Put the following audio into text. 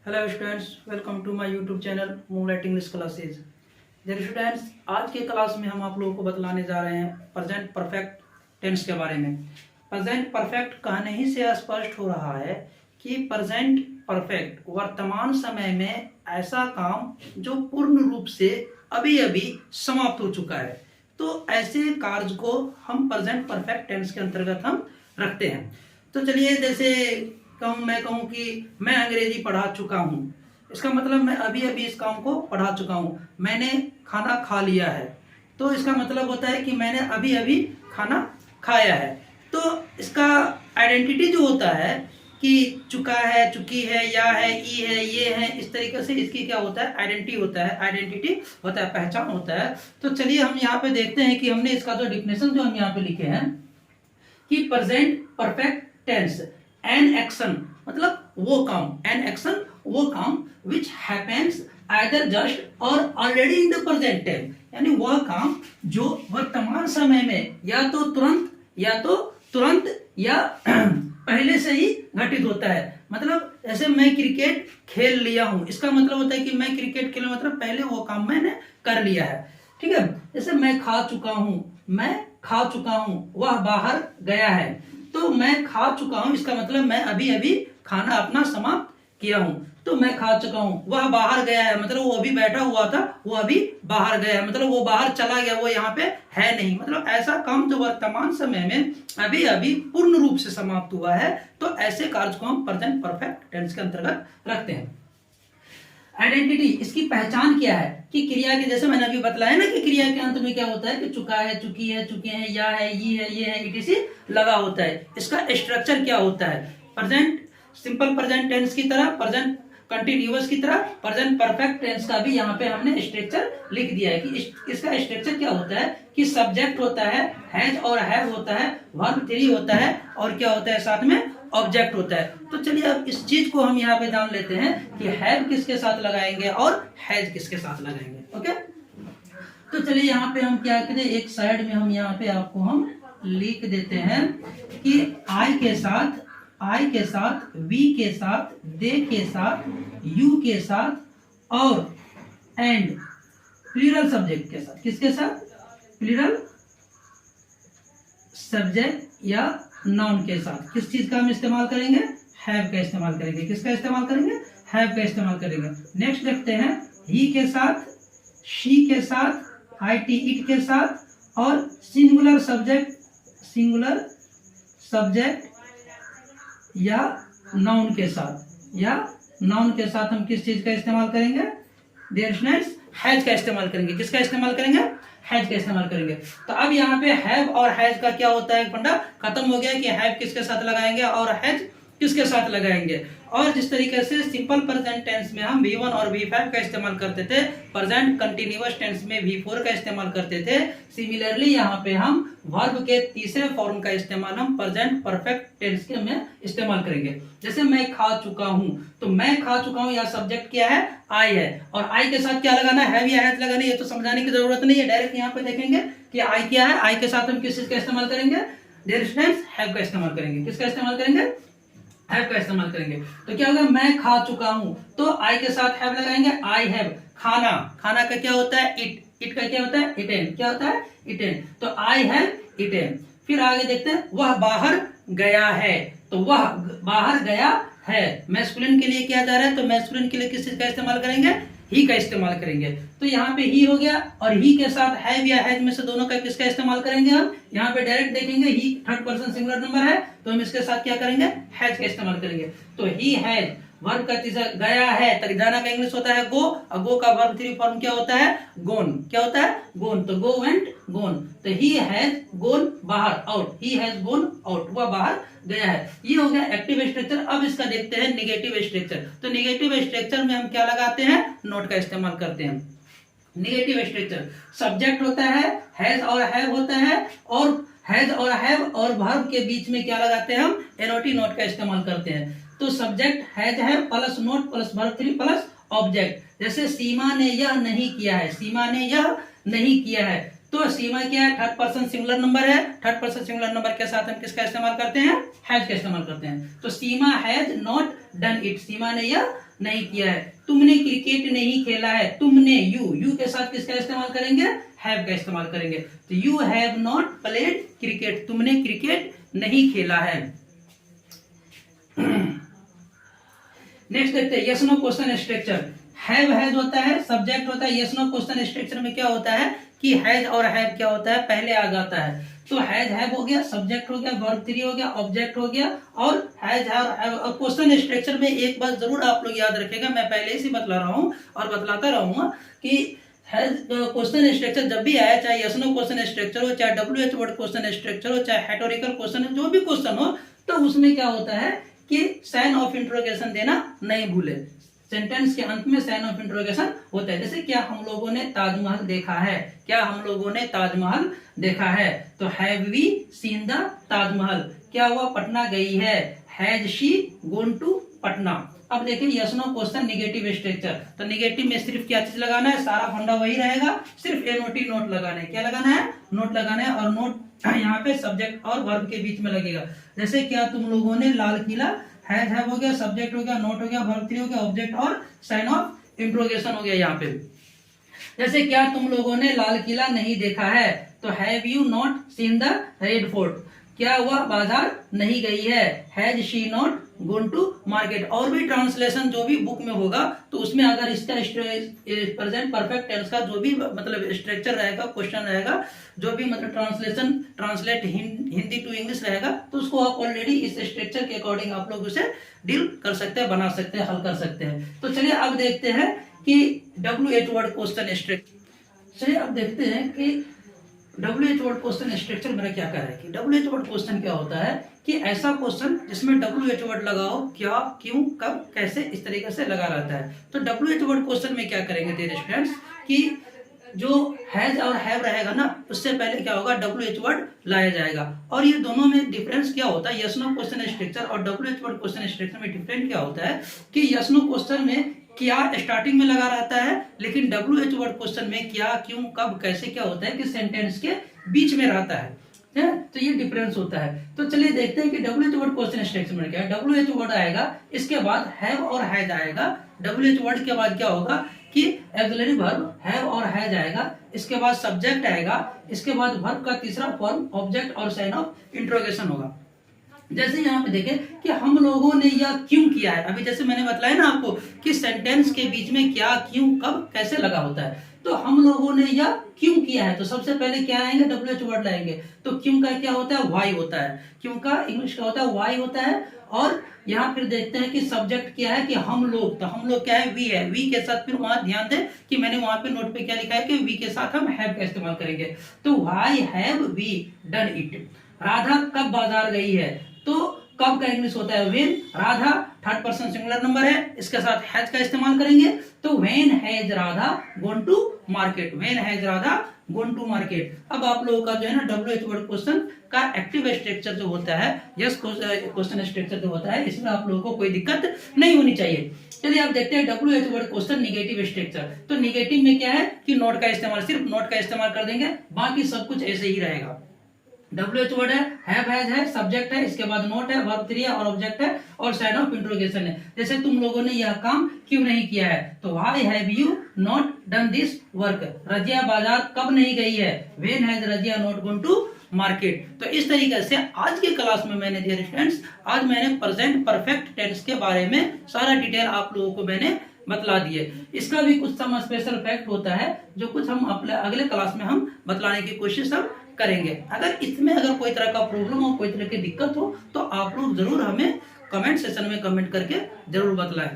Hello students, welcome to my YouTube channel moonlight English classes. Dear students, आज के class में हम आप लोगों को बतलाने जा रहे हैं प्रेजेंट परफेक्ट टेंस के बारे में। प्रेजेंट परफेक्ट कहने ही से स्पष्ट हो रहा है कि प्रेजेंट परफेक्ट वर्तमान समय में ऐसा काम जो पूर्ण रूप से अभी अभी समाप्त हो चुका है। तो ऐसे कार्य को हम प्रेजेंट परफेक्ट टेंस के अंतर्गत हम रखते हैं। तो चलिए, जैसे मैं कहूँ कि मैं अंग्रेजी पढ़ा चुका हूँ, इसका मतलब मैं अभी अभी इस काम को पढ़ा चुका हूँ। मैंने खाना खा लिया है, तो इसका मतलब होता है कि मैंने अभी अभी खाना खाया है। तो इसका आइडेंटिटी जो होता है कि चुका है, चुकी है, या है, ई है, ये है, इस तरीके से इसकी क्या होता है, आइडेंटिटी होता है, पहचान होता है। तो चलिए हम यहाँ पे देखते हैं कि हमने इसका जो डिफिनेशन जो हम यहाँ पे लिखे हैं कि present perfect tense an action, मतलब वो काम, एन एक्शन वो काम which happens either just or already in the present time, यानी वह काम जो वर्तमान समय में या तो तुरंत या पहले से ही घटित होता है। मतलब जैसे मैं क्रिकेट खेल लिया हूं, इसका मतलब होता है कि मैं क्रिकेट खेल, मतलब पहले वो काम मैंने कर लिया है। ठीक है। जैसे मैं खा चुका हूं, वह बाहर गया है। तो मैं खा चुका हूं, इसका मतलब मैं अभी अभी खाना अपना समाप्त किया हूं। तो मैं खा चुका हूं, वह बाहर गया है, मतलब वो अभी बैठा हुआ था, वो अभी बाहर गया है, मतलब वो बाहर चला गया, वो यहाँ पे है नहीं। मतलब ऐसा काम जो वर्तमान समय में अभी अभी पूर्ण रूप से समाप्त हुआ है, तो ऐसे कार्य को हम प्रेजेंट परफेक्ट टेंस के अंतर्गत रखते हैं। आइडेंटिटी, इसकी पहचान क्या है कि क्रिया के, जैसे मैंने अभी बतलाया ना कि क्रिया के अंत में क्या होता है कि चुका है, चुकी है, चुके हैं, या है, ये है, इटीसी लगा होता है। इसका स्ट्रक्चर क्या होता है, प्रेजेंट सिंपल प्रेजेंट टेंस की तरह, प्रेजेंट कंटिन्यूअस की तरह, प्रेजेंट परफेक्ट टेंस का भी यहाँ पे हमने स्ट्रक्चर लिख दिया है कि इसका स्ट्रक्चर क्या होता है कि सब्जेक्ट होता है, हैज और हैव होता है, वर्ब 3 होता है, और क्या होता है साथ में, ऑब्जेक्ट होता है। तो चलिए अब इस चीज को हम यहाँ पे जान लेते हैं कि हैव किसके साथ लगाएंगे और हैज किसके साथ लगाएंगे। ओके, तो चलिए यहाँ पे हम क्या करें, एक साइड में हम यहाँ पे आपको हम लिख देते हैं कि आई के साथ, वी के साथ, दे के साथ, यू के साथ और एंड प्लूरल सब्जेक्ट के साथ, किसके साथ, प्लूरल सब्जेक्ट या नाउन के साथ किस चीज का हम इस्तेमाल करेंगे, हैव का इस्तेमाल करेंगे। किसका इस्तेमाल करेंगे, हैव का इस्तेमाल करेंगे। नेक्स्ट देखते हैं, ही के साथ, शी के साथ, IT इट के साथ और सिंगुलर सब्जेक्ट या नाउन के साथ हम किस चीज का इस्तेमाल करेंगे, डियर स्टूडेंट्स, हैज का इस्तेमाल करेंगे। किसका इस्तेमाल करेंगे, हैज का इस्तेमाल करेंगे। तो अब यहाँ पे हैव और हैज का क्या होता है, फंडा खत्म हो गया कि हैव किसके साथ लगाएंगे और हैज किसके साथ लगाएंगे। और जिस तरीके से सिंपल प्रेजेंट टेंस में हम V1 और V5 का इस्तेमाल करते थे, प्रेजेंट कंटिन्यूअस टेंस में V4 का इस्तेमाल करते थे, सिमिलरली यहाँ पे हम वर्ब के तीसरे फॉर्म का इस्तेमाल हम प्रेजेंट परफेक्ट टेंस के में इस्तेमाल करेंगे। जैसे मैं खा चुका हूँ, तो मैं खा चुका हूँ या सब्जेक्ट क्या है, आई है, और आई के साथ क्या लगाना है, हैव या हैज लगाना है। ये तो समझाने की जरूरत नहीं है, डायरेक्ट यहाँ पे देखेंगे कि आई क्या है। आई के साथ हम किस चीज का इस्तेमाल करेंगे, डियर स्टूडेंट्स, हैव का इस्तेमाल करेंगे। किसका इस्तेमाल करेंगे, हैव का इस्तेमाल करेंगे। तो क्या होगा, मैं खा चुका हूं, तो आई के साथ हैव लगाएंगे, आई हैव। खाना का क्या होता है, इट का क्या होता है, इटेन। क्या होता है, इटेन। तो आई हैव इटेन। फिर आगे देखते हैं, वह बाहर गया है, तो वह बाहर गया है। मैस्कुलिन के लिए क्या जा रहा है, तो मैस्कुलिन के लिए किस चीज का इस्तेमाल करेंगे, ही का इस्तेमाल करेंगे। तो यहाँ पे ही हो गया, और ही के साथ हैव या हैज में से दोनों का किसका इस्तेमाल करेंगे हम, यहाँ पे डायरेक्ट देखेंगे, ही थर्ड पर्सन सिंगुलर नंबर है, तो हम इसके साथ क्या करेंगे, हैज का इस्तेमाल करेंगे। तो ही हैज, वर्ब का तीसरा, गया है, तक जाना का इंग्लिश होता है गो, और गो का वर्ब 3 फॉर्म क्या होता है, गोन। क्या होता है, गोन। तो गो वेंट गोन। तो ही हैज गोन बाहर, out, he has gone out, वह बाहर गया है। ये हो गया एक्टिव स्ट्रक्चर। अब इसका देखते हैं निगेटिव स्ट्रक्चर। तो निगेटिव स्ट्रक्चर में हम क्या लगाते हैं, नोट का इस्तेमाल करते हैं। निगेटिव स्ट्रक्चर, सब्जेक्ट होता है, हैज और हैव होता है, और हैज और हैव और वर्ब के बीच में क्या लगाते हैं हम, एनओटी, नोट का इस्तेमाल करते हैं। तो subject has have plus note plus verb 3 plus object. जैसे सीमा ने यह नहीं किया है, सीमा ने यह नहीं किया है, तो सीमा क्या है, थर्ड पर्सन सिंगुलर नंबर है। थर्ड पर्सन सिंगुलर नंबर के साथ हम किसका इस्तेमाल करते हैं, हैज का इस्तेमाल करते हैं। तो सीमा हैज नॉट डन इट, सीमा ने यह नहीं किया है। तुमने क्रिकेट नहीं खेला है, तुमने, यू के साथ किसका इस्तेमाल करेंगे, हैव का इस्तेमाल करेंगे। तो you have not played cricket, तुमने क्रिकेट नहीं खेला है। नेक्स्ट देखते हैं yes no question structure. Have has होता है, सब्जेक्ट होता है। यस नो क्वेश्चन स्ट्रक्चर में क्या होता है कि हैज और हैव क्या होता है, पहले आ जाता है। तो हैज हैव हो गया, सब्जेक्ट हो गया, वर्ब 3 हो गया, ऑब्जेक्ट हो गया, और हैज और क्वेश्चन स्ट्रक्चर में एक बात जरूर आप लोग याद रखेगा, मैं पहले ही बतला रहा हूँ और बतलाता रहूंगा कि हैज क्वेश्चन स्ट्रक्चर जब भी आया, चाहे यस नो क्वेश्चन स्ट्रक्चर हो, चाहे WH वर्ड क्वेश्चन स्ट्रक्चर हो, चाहे हेटोरिकल क्वेश्चन, जो भी क्वेश्चन हो, तो उसमें क्या होता है कि साइन ऑफ इंट्रोगेशन देना नहीं भूले। सेंटेंस के अंत में साइन ऑफ इंट्रोगेशन होता है। जैसे क्या हम लोगों ने ताजमहल देखा है, क्या हम लोगों ने ताजमहल देखा है। तो have we seen the Taj Mahal, क्या वह पटना गई है, has she gone to Patna. अब देखिए yes no question negative structure. तो निगेटिव में सिर्फ क्या चीज लगाना है, सारा फंडा वही रहेगा, सिर्फ NOT नोट लगाना है। क्या लगाना है, नोट लगाना है। और नोट यहाँ पे सब्जेक्ट और वर्ब के बीच में लगेगा। जैसे क्या तुम लोगों ने लाल किला, हैज हैव हो गया, सब्जेक्ट हो गया, नोट हो गया, वर्ब 3 हो गया, ऑब्जेक्ट और साइन ऑफ इंट्रोगेशन हो गया यहाँ पे। जैसे क्या तुम लोगों ने लाल किला नहीं देखा है, तो have you not seen the Red Fort, क्या वह बाजार नहीं गई है, has she not gone to market. और भी ट्रांसलेशन जो भी बुक में होगा, तो उसमें अगर इसका प्रेजेंट परफेक्ट टेंस का जो भी मतलब स्ट्रक्चर रहेगा, क्वेश्चन रहेगा, जो भी मतलब translation translate Hindi to English रहेगा, तो उसको आप ऑलरेडी इस स्ट्रक्चर के अकॉर्डिंग आप लोग उसे डील कर सकते हैं, बना सकते हैं, हल कर सकते हैं। तो चलिए अब देखते हैं कि WH वर्ड क्वेश्चन स्ट्रक्चर। चलिए अब देखते हैं कि WH वर्ड क्वेश्चन स्ट्रक्चर मेरा क्या कह रहा है कि WH वर्ड क्वेश्चन क्या होता है कि ऐसा क्वेश्चन जिसमें WH वर्ड लगाओ, क्या, क्यों, कब, कैसे, इस तरीके से लगा रहता है। तो WH वर्ड क्वेश्चन में क्या करेंगे डियर स्टूडेंट्स कि जो हैज और हैव रहेगा ना, उससे पहले क्या होगा, WH वर्ड लाया जाएगा। और ये दोनों में डिफरेंस क्या होता है, यस नो क्वेश्चन स्ट्रक्चर और WH वर्ड क्वेश्चन स्ट्रक्चर में डिफरेंट क्या होता है कि यस नो क्वेश्चन में क्या स्टार्टिंग में लगा रहता है, लेकिन WH वर्ड क्वेश्चन में क्या, क्यों, कब, कैसे क्या होता है कि सेंटेंस के बीच में रहता है। तो ये डिफरेंस होता है। तो चलिए देखते हैं कि WH वर्ड क्वेश्चन स्ट्रक्चर में क्या है। WH वर्ड आएगा, इसके बाद हैव और हैज आएगा। WH वर्ड के बाद क्या होगा कि ऑक्सिलरी वर्ब हैव और हैज आएगा, इसके बाद सब्जेक्ट आएगा, इसके बाद वर्ब का तीसरा फॉर्म ऑब्जेक्ट और साइन ऑफ इंट्रोगेशन होगा। जैसे यहाँ पे देखें कि हम लोगों ने यह क्यों किया है, अभी जैसे मैंने बताया ना आपको कि सेंटेंस के बीच में क्या, क्यों, कब, कैसे लगा होता है। तो हम लोगों ने यह क्यों किया है, तो सबसे पहले क्या आएंगे, WH वर्ड लाएंगे। तो क्यों का क्या होता है, वाई होता है। क्यों का इंग्लिश का होता है वाई होता है। और यहाँ फिर देखते हैं कि सब्जेक्ट क्या है कि हम लोग, तो हम लोग क्या है, वी है। वी के साथ फिर वहां ध्यान दें कि मैंने वहां पे नोट पे क्या लिखा है कि वी के साथ हम हैव का इस्तेमाल करेंगे। तो why have we done it. Radha कब बाजार गई है, तो कब का इंग्लिश होता है when. Radha third person singular number है, इसके साथ हैज का इस्तेमाल करेंगे। तो when has Radha gone to market, when has Radha gone to market. अब आप लोगों का जो है ना WH वर्ड क्वेश्चन का एक्टिव स्ट्रक्चर जो होता है, यस क्वेश्चन स्ट्रक्चर जो होता है, इसमें आप लोगों को कोई दिक्कत नहीं होनी चाहिए। चलिए आप देखते हैं WH word question negative structure. तो निगेटिव में क्या है कि नोट का इस्तेमाल, सिर्फ नोट का इस्तेमाल कर देंगे, बाकी सब कुछ ऐसे ही रहेगा। WH वर्ड है, हैव हैज है, सब्जेक्ट है, इसके बाद नोट है, वर्ब 3 है और ऑब्जेक्ट है और साइन ऑफ इंट्रोगेशन है। जैसे तुम लोगों ने यह काम क्यों नहीं किया है, तो why have you not done this work. Razia बाजार कब नहीं गई है, when has Razia not gone to market. तो इस तरीके से आज की क्लास में मैंने डियर स्टूडेंट्स, आज मैंने प्रेजेंट परफेक्ट टेंस के बारे में सारा डिटेल आप लोगों को मैंने बतला दिए। इसका भी कुछ सम स्पेशल फैक्ट होता है जो कुछ हम अपने अगले क्लास में हम बतलाने की कोशिश हम करेंगे। अगर इसमें अगर कोई तरह का प्रॉब्लम हो, कोई तरह की दिक्कत हो, तो आप लोग जरूर हमें कमेंट सेक्शन में कमेंट करके जरूर बतलाएं।